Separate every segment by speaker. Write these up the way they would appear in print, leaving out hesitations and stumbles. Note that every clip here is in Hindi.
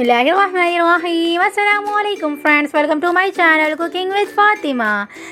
Speaker 1: बिस्मिल्लाहिर्रहमानिर्रहीम। अस्सलामुअलैकुम friends, welcome to my channel cooking with Fatima.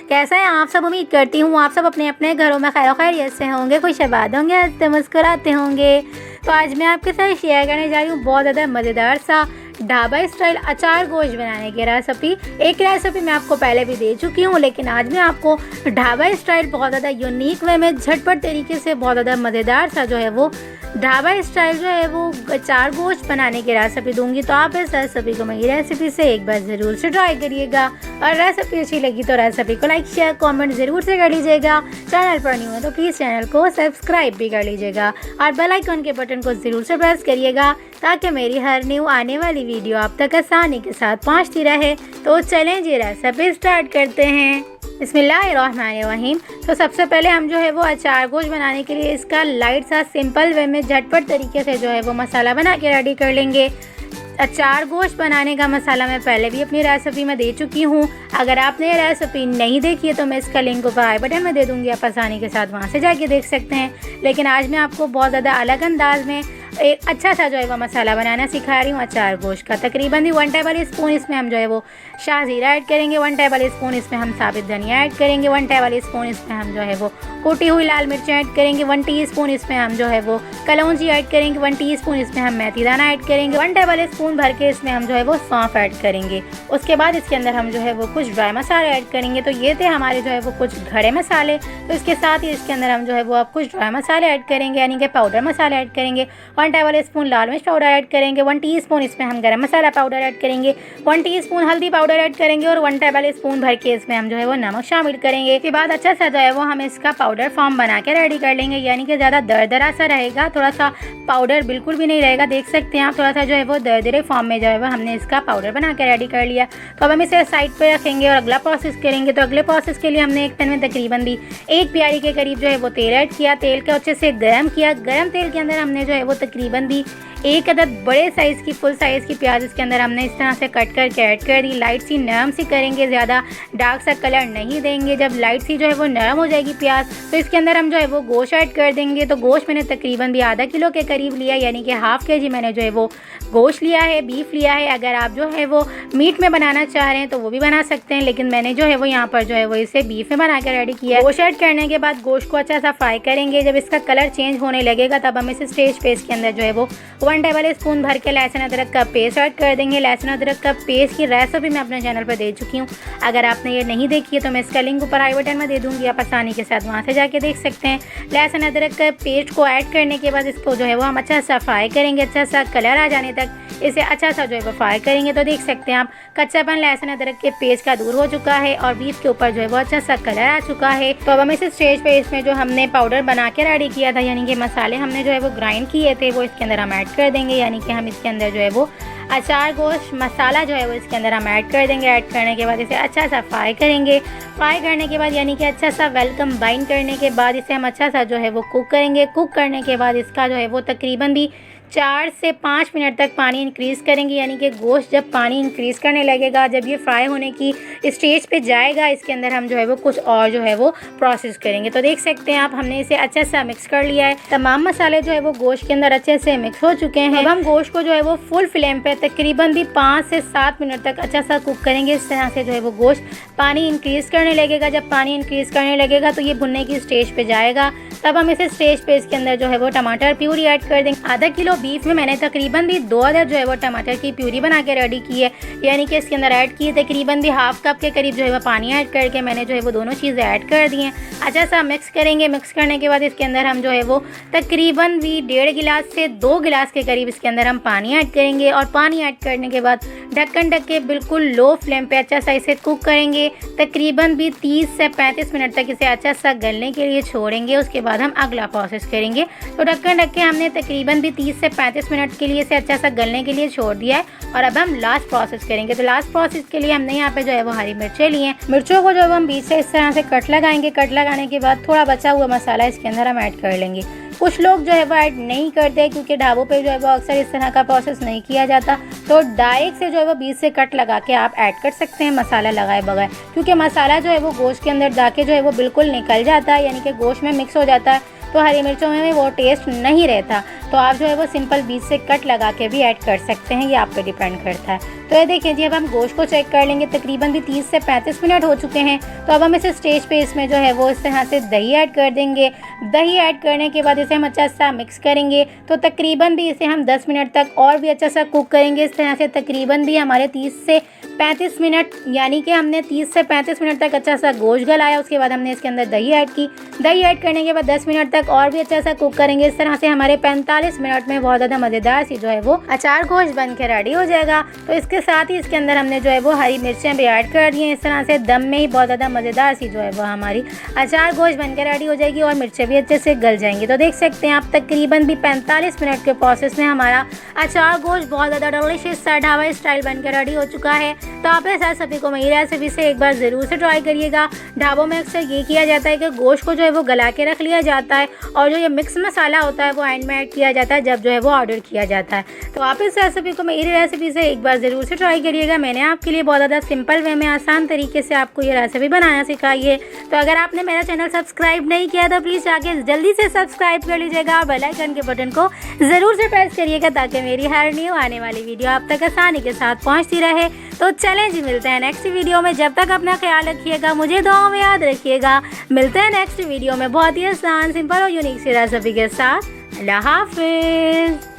Speaker 1: कैसे हैं आप सब? उम्मीद करती हूँ आप सब अपने अपने घरों में खैर खैरियत से होंगे, खुश आबाद होंगे, हंसते मुस्कुराते होंगे। तो आज मैं आपके साथ शेयर करने जा रही हूँ बहुत ज़्यादा मज़ेदार सा ढाबा स्टाइल अचार गोश्त बनाने की रेसिपी। एक रेसिपी मैं आपको पहले भी दे चुकी हूँ, लेकिन आज मैं आपको ढाबा स्टाइल बहुत ज़्यादा यूनिक वे में झटपट तरीके से बहुत ज़्यादा मज़ेदार सा जो है वो ढाबा स्टाइल जो है वो अचार गोश्त बनाने की रेसिपी दूंगी। तो आप इस रेसिपी को मेरी रेसिपी से एक बार ज़रूर से ट्राई करिएगा, और रेसिपी अच्छी लगी तो रेसिपी को लाइक शेयर कमेंट ज़रूर से कर लीजिएगा। चैनल पर न्यू है तो प्लीज़ चैनल को सब्सक्राइब भी कर लीजिएगा, और बेल आइकन के बटन को ज़रूर से प्रेस करिएगा ताकि मेरी हर न्यू आने वाली वीडियो आप तक आसानी के साथ पहुँचती रहे। तो चलें जी रेसिपी स्टार्ट करते हैं। बिस्मिल्लाहिर्रहमानिर्रहीम। तो सबसे पहले हम जो है वो अचार गोश्त बनाने के लिए इसका लाइट सा सिंपल वे में झटपट तरीके से जो है वो मसाला बना के रेडी कर लेंगे। अचार गोश्त बनाने का मसाला मैं पहले भी अपनी रेसिपी में दे चुकी हूँ। अगर आपने ये रेसिपी नहीं देखी है तो मैं इसका लिंक ऊपर आई बटन में दे दूँगी, आप आसानी के साथ वहाँ से जाके देख सकते हैं। लेकिन आज मैं आपको बहुत ज़्यादा अलग अंदाज में एक अच्छा सा जो है वो मसाला बनाना सिखा रही हूँ अचार गोश्त का। तकरीबन 1 टेबल स्पून इसमें हम जो है वो शाहजीरा ऐड करेंगे, 1 टेबल स्पून इसमें हम साबित धनिया ऐड करेंगे, 1 टेबल स्पून इसमें हम जो है वो कुटी हुई लाल मिर्च ऐड करेंगे, 1 टीस्पून इसमें हम जो है वो कलौंजी ऐड करेंगे, 1 टीस्पून इसमें हम मेथी दाना ऐड करेंगे, 1 टेबल स्पून भर के इसमें हम जो है वो सौंफ ऐड करेंगे। उसके बाद इसके अंदर हम जो है वो कुछ ड्राई मसाले ऐड करेंगे। तो ये थे हमारे जो है वो कुछ खड़े मसाले। तो इसके साथ ही इसके अंदर हम जो है वो अब कुछ ड्राई मसाले ऐड करेंगे, यानी कि पाउडर मसाले ऐड करेंगे। 1 टेबल स्पून लाल मिर्च पाउडर ऐड करेंगे, 1 टीस्पून इसमें हम गरम मसाला पाउडर ऐड करेंगे, 1 टीस्पून हल्दी पाउडर ऐड करेंगे, और 1 टेबल स्पून भर के इसमें हम जो है वो नमक शामिल करेंगे। इसके बाद अच्छा सा जो है वो हम इसका पाउडर फॉर्म बना के रेडी कर लेंगे, यानी कि ज़्यादा दरदरा सा रहेगा, थोड़ा सा पाउडर बिल्कुल भी नहीं रहेगा। देख सकते हैं आप, थोड़ा सा जो है वो दरदरे फॉर्म में जो है वो हमने इसका पाउडर बना के रेडी कर लिया। तो अब हम इसे साइड पे रखेंगे और अगला प्रोसेस करेंगे। तो अगले प्रोसेस के लिए हमने एक पैन में तकरीबन भी 1 प्याली के करीब जो है वो तेल ऐड किया। तेल को अच्छे से गर्म किया। गर्म तेल के अंदर हमने जो है वो तकरीबन भी 1 अदद बड़े साइज़ की फुल साइज़ की प्याज इसके अंदर हमने इस तरह से कट करके ऐड कर दी। लाइट सी नरम सी करेंगे, ज़्यादा डार्क सा कलर नहीं देंगे। जब लाइट सी जो है वो नरम हो जाएगी प्याज, तो इसके अंदर हम जो है वो गोश्त ऐड कर देंगे। तो गोश्त मैंने तकरीबन भी आधा किलो के करीब लिया, यानी कि हाफ़ kg मैंने जो है वो गोश्त लिया है, बीफ लिया है। अगर आप जो है वो मीट में बनाना चाह रहे हैं तो वो भी बना सकते हैं, लेकिन मैंने जो है वो यहाँ पर जो है वो इसे बीफ में बना कर रेडी किया है। गोश्त ऐड करने के बाद गोश्त को अच्छा सा फ्राई करेंगे। जब इसका कलर चेंज होने लगेगा तब हम इस स्टेज पे इसके अंदर जो है वो 1 टेबल स्पून भर के लहसुन अदरक का पेस्ट ऐड कर देंगे। लहसुन अदरक का पेस्ट की रेसिपी मैं अपने चैनल पर दे चुकी हूँ। अगर आपने ये नहीं देखी है तो मैं इसका लिंक ऊपर आई बटन में दे दूँगी, आप आसानी के साथ वहाँ से जाके देख सकते हैं। लहसुन अदरक का पेस्ट को ऐड करने के बाद इसको जो है वो हम अच्छा सा फ्राई करेंगे, अच्छा सा कलर आ जाने तक इसे अच्छा सा जो है वो फ्राई करेंगे। तो देख सकते हैं आप, कच्चापन लहसुन अदरक के पेस्ट का दूर हो चुका है और बीफ के ऊपर जो है वो अच्छा सा कलर आ चुका है। तो अब हम इस स्टेज पे इसमें जो हमने पाउडर बना के रेडी किया था, यानी कि मसाले हमने जो है वो ग्राइंड किए थे, वो इसके अंदर हम ऐड कर देंगे। यानी कि हम इसके अंदर जो है वो अचार गोश्त मसाला जो है वो इसके अंदर हम ऐड कर देंगे। ऐड करने के बाद इसे अच्छा सा फ्राई करेंगे। फ्राई करने के बाद यानी कि अच्छा सा वेलकम बाइंड करने के बाद इसे हम अच्छा सा जो है वो कुक करेंगे। कुक करने के बाद इसका जो है वो तकरीबन भी 4 से 5 मिनट तक पानी इंक्रीज़ करेंगे, यानी कि गोश्त जब पानी इंक्रीज़ करने लगेगा, जब ये फ्राई होने की स्टेज पे जाएगा, इसके अंदर हम जो है वो कुछ और जो है वो प्रोसेस करेंगे। तो देख सकते हैं आप, हमने इसे अच्छा सा मिक्स कर लिया है। तमाम मसाले जो है वो गोश्त के अंदर अच्छे से मिक्स हो चुके हैं। अब हम गोश्त को जो है वो फुल फ्लेम पे तकरीबन भी 5 से 7 मिनट तक अच्छा सा कुक करेंगे। इस तरह से जो है वो गोश्त पानी इंक्रीज़ करने लगेगा। जब पानी इंक्रीज़ करने लगेगा तो ये भुनने की स्टेज पे जाएगा। तब हम इस स्टेज पे इसके अंदर जो है वो टमाटर प्यूरी ऐड कर देंगे। आधा किलो बीफ में मैंने तकरीबन भी 2 अदद जो है वो टमाटर की प्यूरी बना के रेडी की है, यानी कि इसके अंदर ऐड की तकरीबन भी हाफ कप के करीब जो है वो पानी ऐड करके मैंने जो है वो दोनों चीज़ें ऐड कर दी हैं। अच्छा सा मिक्स करेंगे। मिक्स करने के बाद इसके अंदर हम जो है वो तकरीबन भी 1.5 गिलास से 2 गिलास के करीब इसके अंदर हम पानी ऐड करेंगे, और पानी ऐड करने के बाद ढक्कन ढक के बिल्कुल लो फ्लेम पे अच्छा सा इसे कुक करेंगे। तकरीबन भी 30 से 35 मिनट तक इसे अच्छा सा गलने के लिए छोड़ेंगे। उसके बाद हम अगला प्रोसेस करेंगे। तो ढक्कन ढक के हमने तकरीबन भी 30 से 35 मिनट के लिए इसे अच्छा सा गलने के लिए छोड़ दिया है, और अब हम लास्ट प्रोसेस करेंगे। तो लास्ट प्रोसेस के लिए हमने यहाँ पे जो है वो हरी मिर्चें ली हैं। मिर्चों को जो है हम बीच से इस तरह से कट लगाएंगे। कट लगाने के बाद थोड़ा बचा हुआ मसाला इसके अंदर हम ऐड कर लेंगे। कुछ लोग जो है वो ऐड नहीं करते, क्योंकि ढाबों पे जो है वो अक्सर इस तरह का प्रोसेस नहीं किया जाता। तो डायरेक्ट से जो है वो बीच से कट लगा के आप ऐड कर सकते हैं मसाला लगाए बगैर, क्योंकि मसाला जो है वो गोश्त के अंदर जाके जो है वो बिल्कुल निकल जाता है, यानी कि गोश्त में मिक्स हो जाता है। तो हरी मिर्चों में वो टेस्ट नहीं रहता। तो आप जो है वो सिंपल बीच से कट लगा के भी ऐड कर सकते हैं, ये आप पे डिपेंड करता है। तो ये देखिए जी, अब हम गोश्त को चेक कर लेंगे, तकरीबन भी 30 से 35 मिनट हो चुके हैं। तो अब हम इस स्टेज पे इसमें जो है वो इस तरह से दही ऐड कर देंगे। दही ऐड करने के बाद इसे हम अच्छा सा मिक्स करेंगे। तो तकरीबन भी इसे हम 10 मिनट तक और भी अच्छा सा कुक करेंगे। इस तरह से तकरीबन भी हमारे 30 से 35 मिनट, यानी कि हमने 30 से 35 मिनट तक अच्छा सा गोश्त गलाया। उसके बाद हमने इसके अंदर दही ऐड की। दही ऐड करने के बाद 10 मिनट तक और भी अच्छा सा कुक करेंगे। इस तरह से हमारे 45 मिनट में बहुत ज़्यादा मज़ेदार सी जो है वो अचार गोश्त बन के रेडी हो जाएगा। तो इसके साथ ही इसके अंदर हमने जो है वो हरी मिर्चें भी ऐड कर दी हैं। इस तरह से दम में ही बहुत ज़्यादा मज़ेदार सी जो है वो हमारी अचार गोश्त बन के रेडी हो जाएगी और मिर्चें भी अच्छे से गल जाएंगी। तो देख सकते हैं आप, तकरीबन भी 45 मिनट के प्रोसेस में हमारा अचार गोश्त बहुत ज़्यादा डिलीशियस सा ढाबा स्टाइल बन के रेडी हो चुका है। तो आप ऐसा सभी को मेरी रेसिपी से एक बार ज़रूर से ट्राई करिएगा। ढाबों में अक्सर ये किया जाता है कि गोश्त को जो है वो गला के रख लिया जाता है और जो ये मिक्स मसाला होता है वो एंड में ऐड किया जाता है जब जो है वो ऑर्डर किया जाता है। तो आप इस रेसिपी को मेरी रेसिपी से एक बार ज़रूर से ट्राई करिएगा। मैंने आपके लिए बहुत ज़्यादा सिंपल वे में आसान तरीके से आपको ये रेसिपी बनाना सिखाई है। तो अगर आपने मेरा चैनल सब्सक्राइब नहीं किया तो प्लीज़ जाके जल्दी से सब्सक्राइब कर लीजिएगा और बेल आइकन के बटन को ज़रूर से प्रेस करिएगा ताकि मेरी हर न्यू आने वाली वीडियो आप तक आसानी के साथ पहुँचती रहे। तो चलें जी, मिलते हैं नेक्स्ट वीडियो में। जब तक अपना ख्याल रखिएगा, मुझे दुआओं में याद रखिएगा। मिलते हैं नेक्स्ट वीडियो में बहुत ही आसान, सिंपल और यूनिक सी रेसिपी के साथ। अल्लाह हाफिज़।